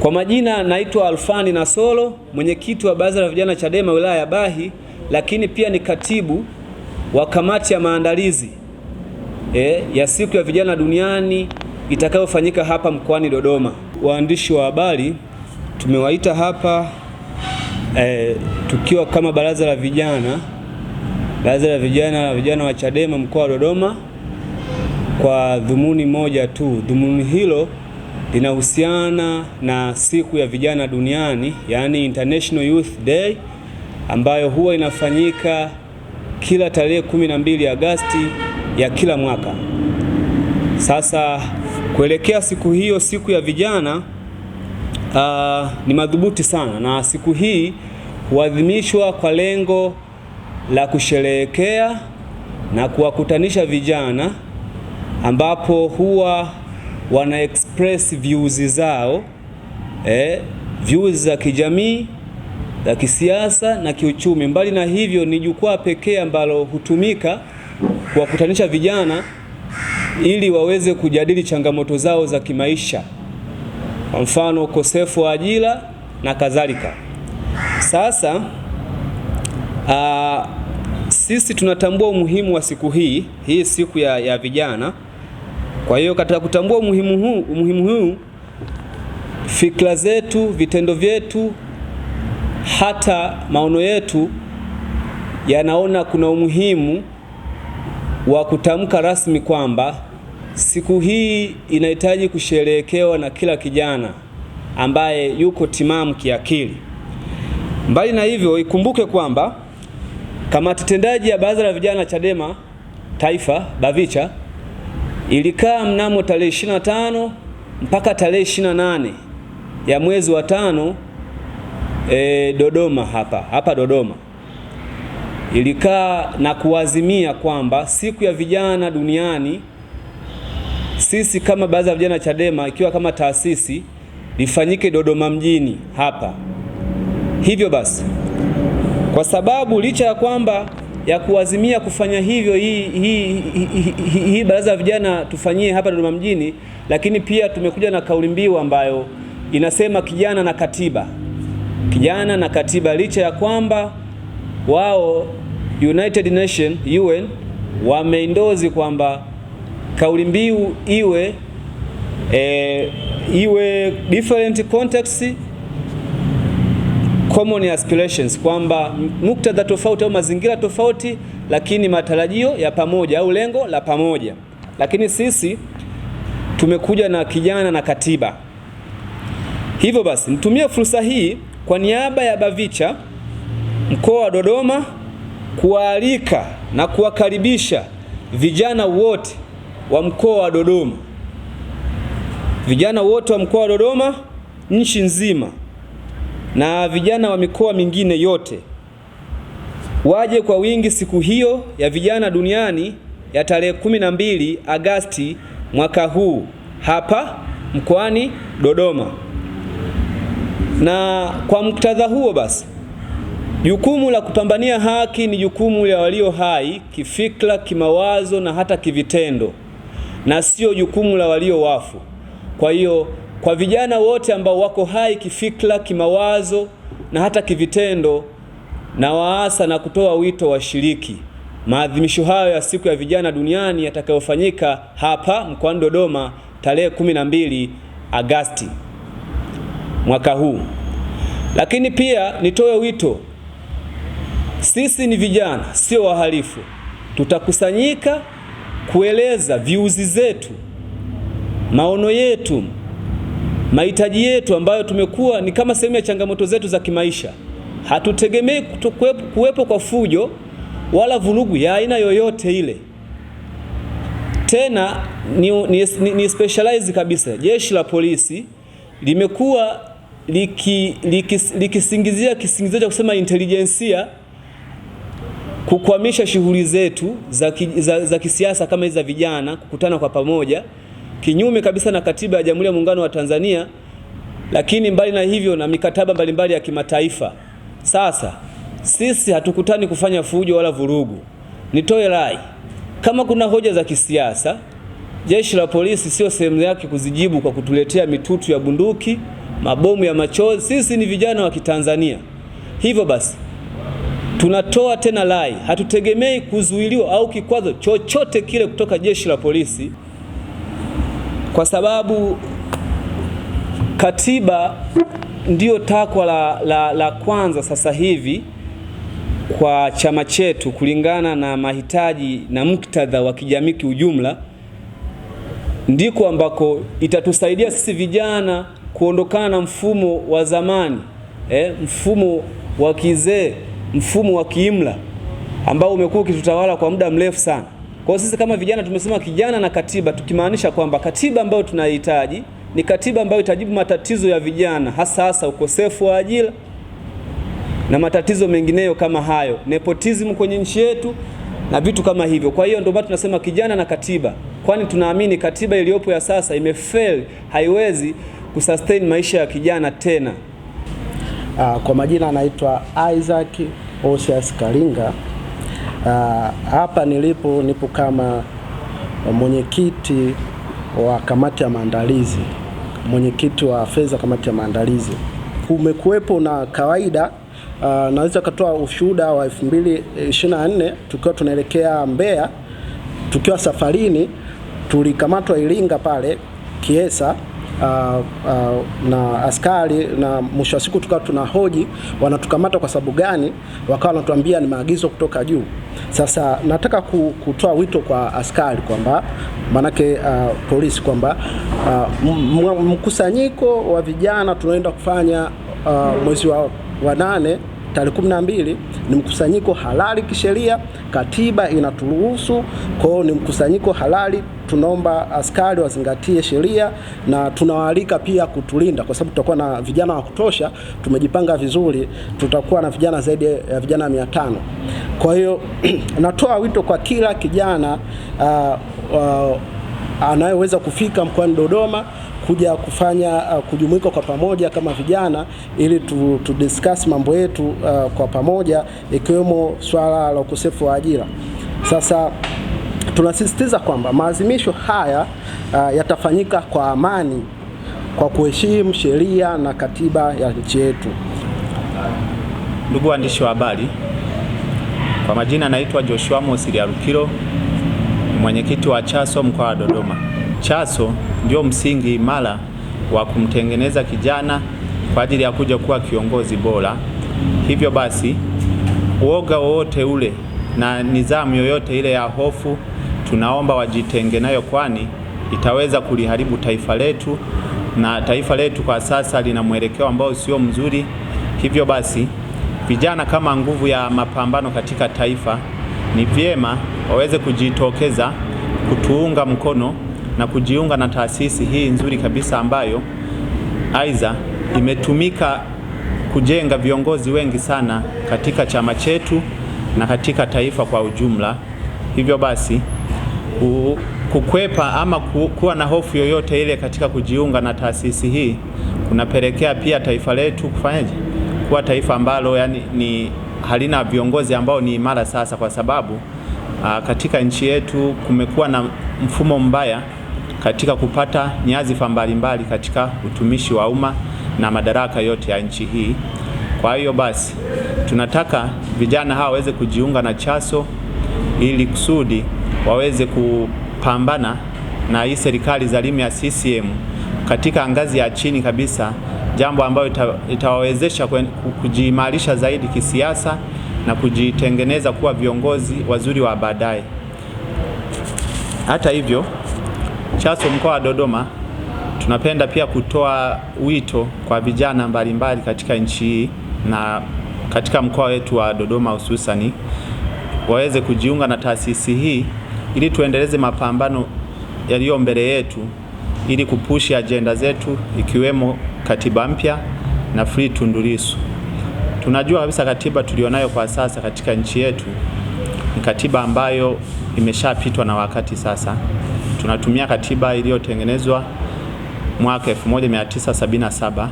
Kwa majina naitwa Alfani Nasolo, mwenyekiti wa Baraza la Vijana Chadema wilaya ya Bahi, lakini pia ni katibu wa kamati ya maandalizi ya siku ya vijana duniani itakayofanyika hapa mkoani Dodoma. Waandishi wa habari tumewaita hapa tukiwa kama baraza la vijana wa Chadema mkoa wa Dodoma kwa dhumuni moja tu. Dhumuni hilo linahusiana na siku ya vijana duniani, yani International Youth Day, ambayo huwa inafanyika kila tarehe 12 Agosti ya kila mwaka. Sasa kuelekea siku hiyo, siku ya vijana, ni madhubuti sana, na siku hii huadhimishwa kwa lengo la kusherehekea na kuwakutanisha vijana, ambapo huwa wana express views zao, views za kijamii, za kisiasa na kiuchumi. Mbali na hivyo, ni jukwaa pekee ambalo hutumika kuwakutanisha vijana ili waweze kujadili changamoto zao za kimaisha, kwa mfano ukosefu wa ajira na kadhalika. Sasa sisi tunatambua umuhimu wa siku hii siku ya vijana. Kwa hiyo katika kutambua umuhimu huu, fikra zetu, vitendo vyetu, hata maono yetu yanaona kuna umuhimu wa kutamka rasmi kwamba siku hii inahitaji kusherehekewa na kila kijana ambaye yuko timamu kiakili. Mbali na hivyo, ikumbuke kwamba kamati tendaji ya Baraza la Vijana Chadema Taifa BAVICHA ilikaa mnamo tarehe 25 mpaka tarehe 28 ya mwezi wa 5 Dodoma, hapa Dodoma. Ilikaa na kuazimia kwamba siku ya vijana duniani, sisi kama Baraza la Vijana Chadema ikiwa kama taasisi, lifanyike Dodoma mjini hapa. Hivyo basi, kwa sababu licha ya kwamba ya kuazimia kufanya hivyo, hii baraza la vijana tufanyie hapa Dodoma mjini, lakini pia tumekuja na kauli mbiu ambayo inasema kijana na katiba. Kijana na katiba, licha ya kwamba wao United Nation UN wameendozi kwamba kauli mbiu iwe different context, common aspirations, kwamba muktadha tofauti au mazingira tofauti, lakini matarajio ya pamoja au lengo la pamoja. Lakini sisi tumekuja na kijana na katiba. Hivyo basi, nitumie fursa hii kwa niaba ya BAVICHA mkoa wa Dodoma kuwaalika na kuwakaribisha vijana wote wa mkoa wa Dodoma, vijana wote wa mkoa wa Dodoma nchi nzima, na vijana wa mikoa mingine yote waje kwa wingi siku hiyo ya vijana duniani ya tarehe 12 Agosti mwaka huu hapa mkoani Dodoma. Na kwa muktadha huo basi, jukumu la kupambania haki ni jukumu la walio hai kifikra, kimawazo na hata kivitendo, na sio jukumu la walio wafu. Kwa hiyo kwa vijana wote ambao wako hai kifikra, kimawazo na hata kivitendo, na waasa na kutoa wito washiriki maadhimisho hayo ya siku ya vijana duniani yatakayofanyika hapa mkoani Dodoma tarehe 12 Agosti mwaka huu. Lakini pia nitoe wito, sisi ni vijana, sio wahalifu. Tutakusanyika kueleza views zetu, maono yetu, mahitaji yetu ambayo tumekuwa ni kama sehemu ya changamoto zetu za kimaisha. Hatutegemei kuwepo kwa fujo wala vurugu ya aina yoyote ile. Tena ni specialize kabisa. Jeshi la polisi limekuwa likisingizia kisingizio cha kusema intelijensia kukwamisha shughuli zetu za kisiasa kama hizi za vijana kukutana kwa pamoja, kinyume kabisa na katiba ya Jamhuri ya Muungano wa Tanzania, lakini mbali na hivyo na mikataba mbalimbali ya kimataifa. Sasa sisi hatukutani kufanya fujo wala vurugu. Nitoe rai, kama kuna hoja za kisiasa, jeshi la polisi sio sehemu yake kuzijibu kwa kutuletea mitutu ya bunduki mabomu ya machozi. Sisi ni vijana wa Kitanzania. Hivyo basi tunatoa tena rai, hatutegemei kuzuiliwa au kikwazo chochote kile kutoka jeshi la polisi, kwa sababu katiba ndio takwa la kwanza sasa hivi kwa chama chetu kulingana na mahitaji na muktadha wa kijamii kiujumla. Ndiko ambako itatusaidia sisi vijana kuondokana na mfumo wa zamani, mfumo wa kizee, mfumo wa kiimla ambao umekuwa ukitutawala kwa muda mrefu sana. Kwa hiyo sisi kama vijana tumesema kijana na katiba, tukimaanisha kwamba katiba ambayo tunahitaji ni katiba ambayo itajibu matatizo ya vijana, hasa ukosefu wa ajira na matatizo mengineyo kama hayo, nepotism kwenye nchi yetu na vitu kama hivyo. Kwa hiyo ndio maana tunasema kijana na katiba, kwani tunaamini katiba iliyopo ya sasa imefail, haiwezi kusustain maisha ya kijana tena. Kwa majina anaitwa Isaac Osias Kalinga. Hapa nipo kama mwenyekiti wa kamati ya maandalizi, mwenyekiti wa fedha kamati ya maandalizi. Kumekuwepo na kawaida, naweza kutoa ushuhuda wa 2024 tukiwa tunaelekea Mbeya, tukiwa safarini tulikamatwa Iringa pale Kiesa na askari, na mwisho wa siku tukawa tunahoji wanatukamata kwa sababu gani, wakawa wanatuambia ni maagizo kutoka juu. Sasa nataka kutoa wito kwa askari kwamba manake polisi kwamba mkusanyiko wa vijana tunaenda kufanya mwezi wa 8 tarehe 12 ni mkusanyiko halali kisheria, katiba inaturuhusu. Kwa hiyo ni mkusanyiko halali, tunaomba askari wazingatie sheria na tunawaalika pia kutulinda, kwa sababu tutakuwa na vijana wa kutosha, tumejipanga vizuri, tutakuwa na vijana zaidi ya vijana 500. Kwa hiyo natoa wito kwa kila kijana anayeweza kufika mkoani Dodoma kuja kufanya kujumuika kwa pamoja kama vijana, ili tu discuss mambo yetu kwa pamoja, ikiwemo swala la ukosefu wa ajira. Sasa tunasisitiza kwamba maadhimisho haya yatafanyika kwa amani, kwa kuheshimu sheria na katiba ya nchi yetu. Ndugu waandishi wa habari, kwa majina naitwa Joshua Mosiriarukiro, mwenyekiti wa CHASO mkoa wa Dodoma. CHASO ndio msingi imara wa kumtengeneza kijana kwa ajili ya kuja kuwa kiongozi bora. Hivyo basi, uoga wowote ule na nidhamu yoyote ile ya hofu tunaomba wajitenge nayo, kwani itaweza kuliharibu taifa letu, na taifa letu kwa sasa lina mwelekeo ambao sio mzuri. Hivyo basi, vijana kama nguvu ya mapambano katika taifa, ni vyema waweze kujitokeza kutuunga mkono na kujiunga na taasisi hii nzuri kabisa ambayo aidha imetumika kujenga viongozi wengi sana katika chama chetu na katika taifa kwa ujumla. Hivyo basi kukwepa ama kuwa na hofu yoyote ile katika kujiunga na taasisi hii kunapelekea pia taifa letu kufanyaje, kuwa taifa ambalo ni halina viongozi ambao ni imara sasa, kwa sababu katika nchi yetu kumekuwa na mfumo mbaya katika kupata nyadhifa mbalimbali katika utumishi wa umma na madaraka yote ya nchi hii. Kwa hiyo basi tunataka vijana hawa waweze kujiunga na CHASO ili kusudi waweze kupambana na hii serikali dhalimu ya CCM katika ngazi ya chini kabisa, jambo ambalo itawawezesha kujiimarisha zaidi kisiasa na kujitengeneza kuwa viongozi wazuri wa baadaye. Hata hivyo, CHASO mkoa wa Dodoma tunapenda pia kutoa wito kwa vijana mbalimbali katika nchi hii na katika mkoa wetu wa Dodoma hususani, waweze kujiunga na taasisi hii ili tuendeleze mapambano yaliyo mbele yetu, ili kupushi ajenda zetu ikiwemo katiba mpya na free Tundu Lissu. Tunajua kabisa katiba tulionayo kwa sasa katika nchi yetu ni katiba ambayo imeshapitwa na wakati. Sasa tunatumia katiba iliyotengenezwa mwaka 1977